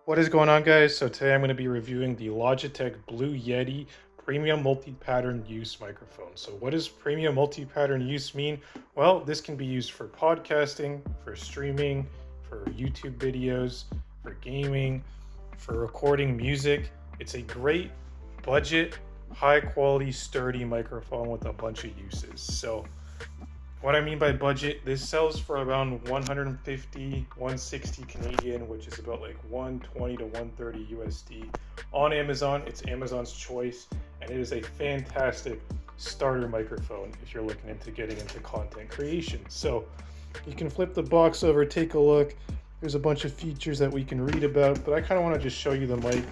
What is going on, guys? So today I'm going to be reviewing the Logitech Blue Yeti Premium Multi-Pattern Use Microphone. So what does Premium Multi-Pattern Use mean? Well, this can be used for podcasting, for streaming, for YouTube videos, for gaming, for recording music. It's a great budget, high quality, sturdy microphone with a bunch of uses. So what I mean by budget, this sells for around 150, 160 Canadian, which is about like 120 to 130 USD on Amazon. It's Amazon's choice, and it is a fantastic starter microphone if you're looking into getting into content creation. So you can flip the box over, take a look. There's a bunch of features that we can read about, but I kind of want to just show you the mic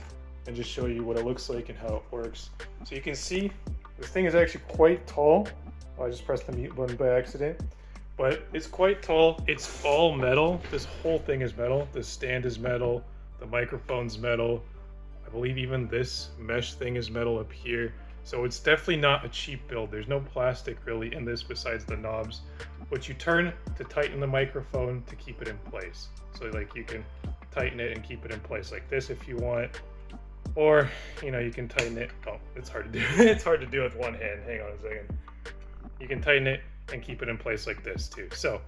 and just show you what it looks like and how it works. So you can see this thing is actually quite tall. I just pressed the mute button by accident, but it's quite tall. It's all metal. This whole thing is metal. The stand is metal. The microphone's metal. I believe even this mesh thing is metal up here. So it's definitely not a cheap build. There's no plastic really in this besides the knobs, which you turn to tighten the microphone to keep it in place. So like you can tighten it and keep it in place like this if you want, or you know, you can tighten it. Oh, it's hard to do. It's hard to do with one hand. Hang on a second. You can tighten it and keep it in place like this too. So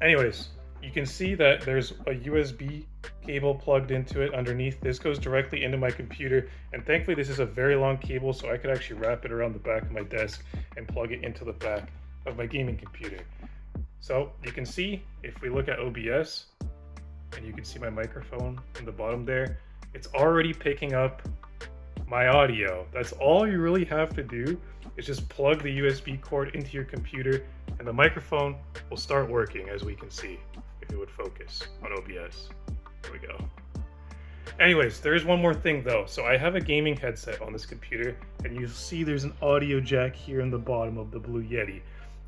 anyways, you can see that there's a USB cable plugged into it underneath. This goes directly into my computer, and thankfully this is a very long cable, so I could actually wrap it around the back of my desk and plug it into the back of my gaming computer. So you can see, if we look at OBS, and you can see my microphone in the bottom there, it's already picking up my audio. That's all you really have to do, is just plug the USB cord into your computer and the microphone will start working, as we can see if it would focus on OBS. There we go. Anyways, there is one more thing though. So I have a gaming headset on this computer, and you see there's an audio jack here in the bottom of the Blue Yeti.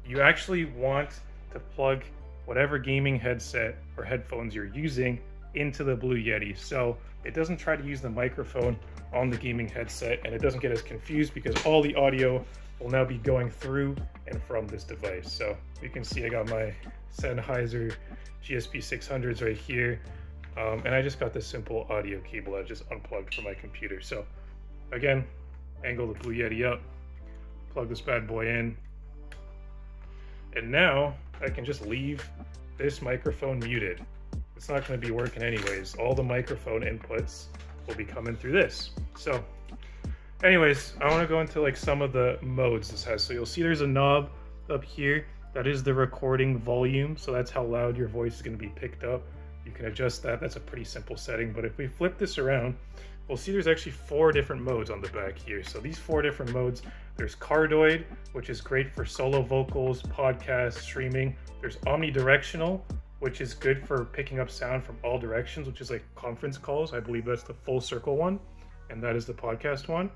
You actually want to plug whatever gaming headset or headphones you're using into the Blue Yeti, so it doesn't try to use the microphone on the gaming headset, and it doesn't get as confused because all the audio will now be going through and from this device. So you can see I got my Sennheiser GSP 600s right here, and I just got this simple audio cable I just unplugged from my computer. So again, angle the Blue Yeti up, plug this bad boy in, and now I can just leave this microphone muted. It's not going to be working anyways. All the microphone inputs will be coming through this. So anyways, I want to go into like some of the modes this has. So you'll see there's a knob up here that is the recording volume, so that's how loud your voice is going to be picked up. You can adjust that. That's a pretty simple setting, but if we flip this around, we'll see there's actually 4 different modes on the back here. So these 4 different modes, there's cardioid, which is great for solo vocals, podcasts, streaming. There's omnidirectional, which is good for picking up sound from all directions, which is like conference calls. I believe that's the full circle one, and that is the podcast one.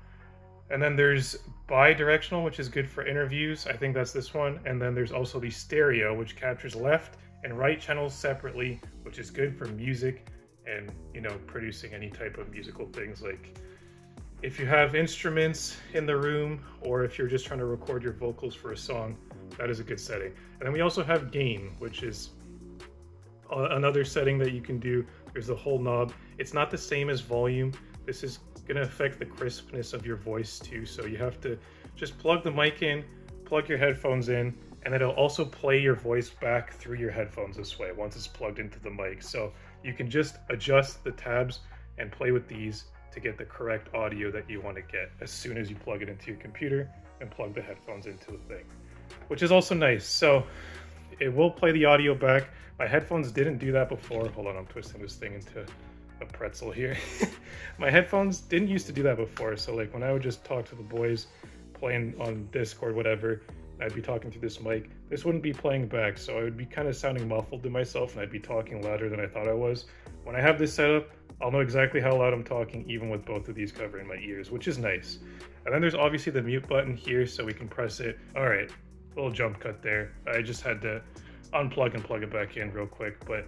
And then there's bi-directional, which is good for interviews. I think that's this one. And then there's also the stereo, which captures left and right channels separately, which is good for music and, you know, producing any type of musical things. Like if you have instruments in the room, or if you're just trying to record your vocals for a song, that is a good setting. And then we also have gain, which is another setting that you can do. There's the whole knob. It's not the same as volume. This is going to affect the crispness of your voice too, so you have to just plug the mic in, plug your headphones in, and it'll also play your voice back through your headphones this way once it's plugged into the mic. So you can just adjust the tabs and play with these to get the correct audio that you want to get as soon as you plug it into your computer and plug the headphones into the thing, which is also nice. So it will play the audio back. My headphones didn't do that before. Hold on, I'm twisting this thing into a pretzel here. My headphones didn't used to do that before. So like when I would just talk to the boys playing on Discord, whatever, I'd be talking through this mic, this wouldn't be playing back. So I would be kind of sounding muffled to myself, and I'd be talking louder than I thought I was. When I have this set up, I'll know exactly how loud I'm talking, even with both of these covering my ears, which is nice. And then there's obviously the mute button here, so we can press it. All right, little jump cut there. I just had to unplug and plug it back in real quick, but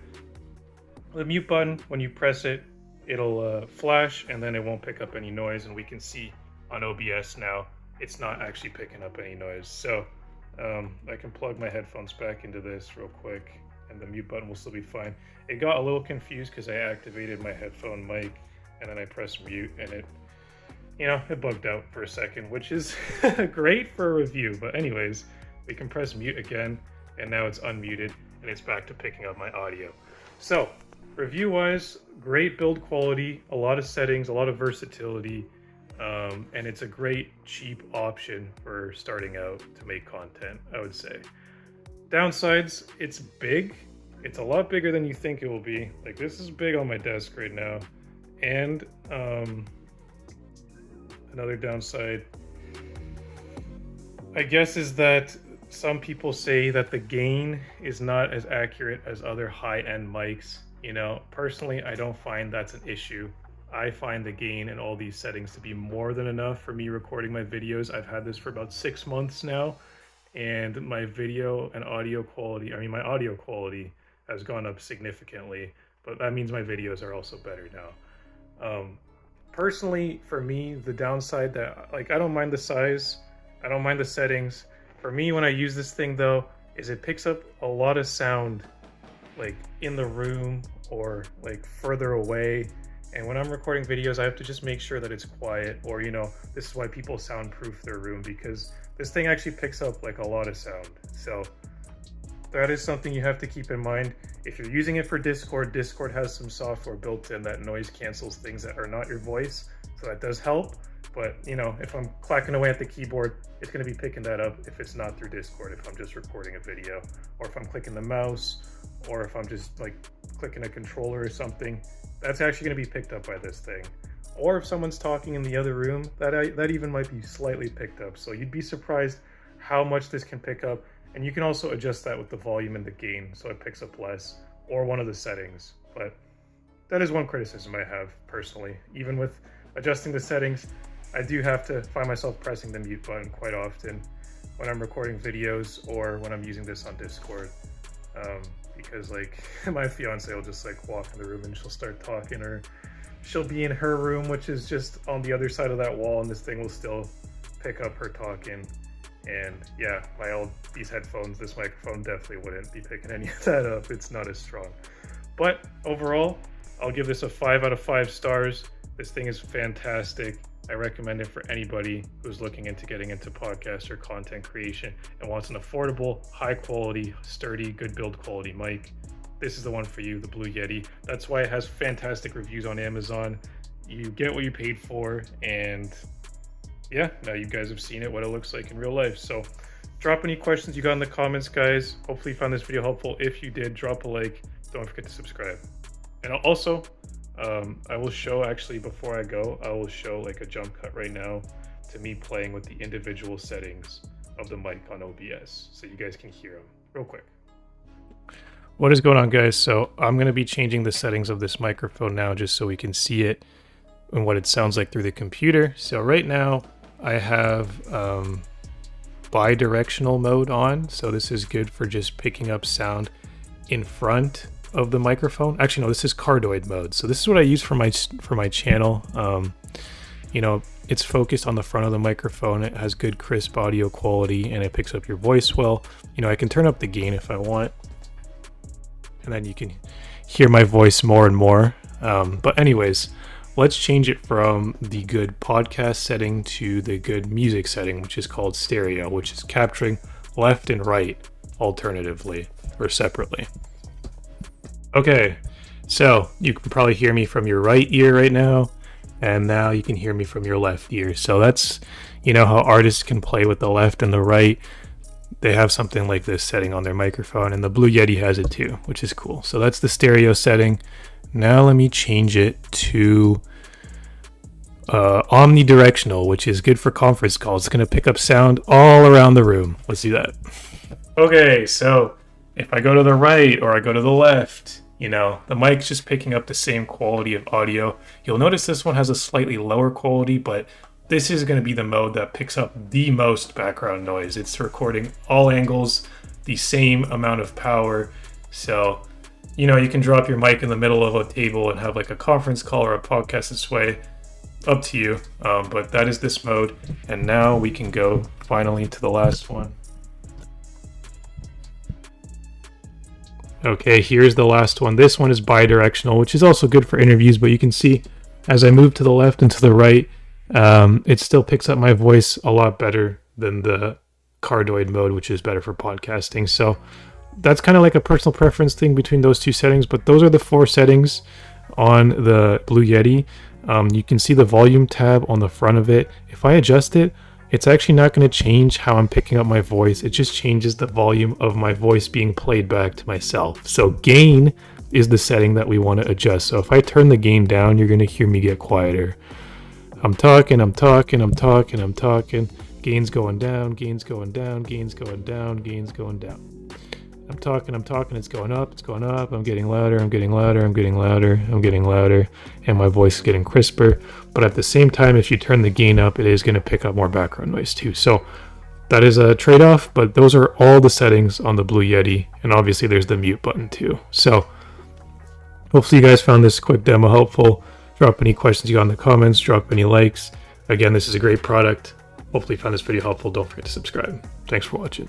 the mute button, when you press it, it'll flash, and then it won't pick up any noise, and we can see on OBS now it's not actually picking up any noise. So I can plug my headphones back into this real quick, and the mute button will still be fine. It got a little confused because I activated my headphone mic and then I pressed mute, and it bugged out for a second, which is great for a review. But anyways, we can press mute again, and now it's unmuted and it's back to picking up my audio. So review wise, great build quality, a lot of settings, a lot of versatility, and it's a great cheap option for starting out to make content, I would say. Downsides, it's big. It's a lot bigger than you think it will be. Like, this is big on my desk right now. And another downside, I guess, is that some people say that the gain is not as accurate as other high-end mics. Personally, I don't find that's an issue. I find the gain in all these settings to be more than enough for me recording my videos. I've had this for about 6 months now, and my video and audio quality, my audio quality has gone up significantly, but that means my videos are also better now. Personally, for me, the downside that, I don't mind the size, I don't mind the settings. For me, when I use this thing though, is it picks up a lot of sound, in the room or further away. And when I'm recording videos, I have to just make sure that it's quiet, or, this is why people soundproof their room, because this thing actually picks up a lot of sound. So that is something you have to keep in mind. If you're using it for Discord, Discord has some software built in that noise cancels things that are not your voice. So that does help. But, if I'm clacking away at the keyboard, it's going to be picking that up if it's not through Discord, if I'm just recording a video, or if I'm clicking the mouse, or if I'm just clicking a controller or something, that's actually going to be picked up by this thing. Or if someone's talking in the other room, that even might be slightly picked up. So you'd be surprised how much this can pick up. And you can also adjust that with the volume and the gain, so it picks up less, or one of the settings. But that is one criticism I have personally. Even with adjusting the settings, I do have to find myself pressing the mute button quite often when I'm recording videos or when I'm using this on Discord. Because my fiance will just walk in the room and she'll start talking, or she'll be in her room, which is just on the other side of that wall, and this thing will still pick up her talking. And yeah, these headphones, this microphone definitely wouldn't be picking any of that up. It's not as strong. But overall, I'll give this a 5 out of 5 stars. This thing is fantastic. I recommend it for anybody who's looking into getting into podcast or content creation and wants an affordable, high quality, sturdy, good build quality mic. This is the one for you, the Blue Yeti. That's why it has fantastic reviews on Amazon. You get what you paid for, and yeah, now you guys have seen it, what it looks like in real life. So drop any questions you got in the comments, guys. Hopefully you found this video helpful. If you did, drop a like. Don't forget to subscribe. And also, I will show, actually, before I go, I will show a jump cut right now to me playing with the individual settings of the mic on OBS, so you guys can hear them real quick. What is going on, guys? So I'm going to be changing the settings of this microphone now just so we can see it and what it sounds like through the computer. So right now I have bi-directional mode on. So this is good for just picking up sound in front of the microphone. Actually, no, this is cardioid mode. So this is what I use for my channel. It's focused on the front of the microphone. It has good crisp audio quality and it picks up your voice well. I can turn up the gain if I want, and then you can hear my voice more and more. But anyways, let's change it from the good podcast setting to the good music setting, which is called stereo, which is capturing left and right alternatively or separately. Okay, so you can probably hear me from your right ear right now, and now you can hear me from your left ear. So that's, how artists can play with the left and the right. They have something like this setting on their microphone, and the Blue Yeti has it too, which is cool. So that's the stereo setting. Now let me change it to omnidirectional, which is good for conference calls. It's going to pick up sound all around the room. Let's do that. Okay, so if I go to the right or I go to the left, the mic's just picking up the same quality of audio. You'll notice this one has a slightly lower quality, but this is going to be the mode that picks up the most background noise. It's recording all angles, the same amount of power. So, you can drop your mic in the middle of a table and have a conference call or a podcast this way. Up to you. But that is this mode. And now we can go finally to the last one. Okay, here's the last one. This one is bidirectional, which is also good for interviews, but you can see as I move to the left and to the right, it still picks up my voice a lot better than the cardioid mode, which is better for podcasting. So that's kind of like a personal preference thing between those two settings, but those are the 4 settings on the Blue Yeti. You can see the volume tab on the front of it. If I adjust it, it's actually not going to change how I'm picking up my voice. It just changes the volume of my voice being played back to myself. So gain is the setting that we want to adjust. So if I turn the gain down, you're going to hear me get quieter. I'm talking. Gain's going down, gain's going down, gain's going down, gain's going down. I'm talking, it's going up, I'm getting louder, I'm getting louder, and my voice is getting crisper. But at the same time, if you turn the gain up, it is going to pick up more background noise too. So that is a trade-off, but those are all the settings on the Blue Yeti, and obviously there's the mute button too. So hopefully you guys found this quick demo helpful. Drop any questions you got in the comments, drop any likes. Again, this is a great product. Hopefully you found this video helpful. Don't forget to subscribe. Thanks for watching.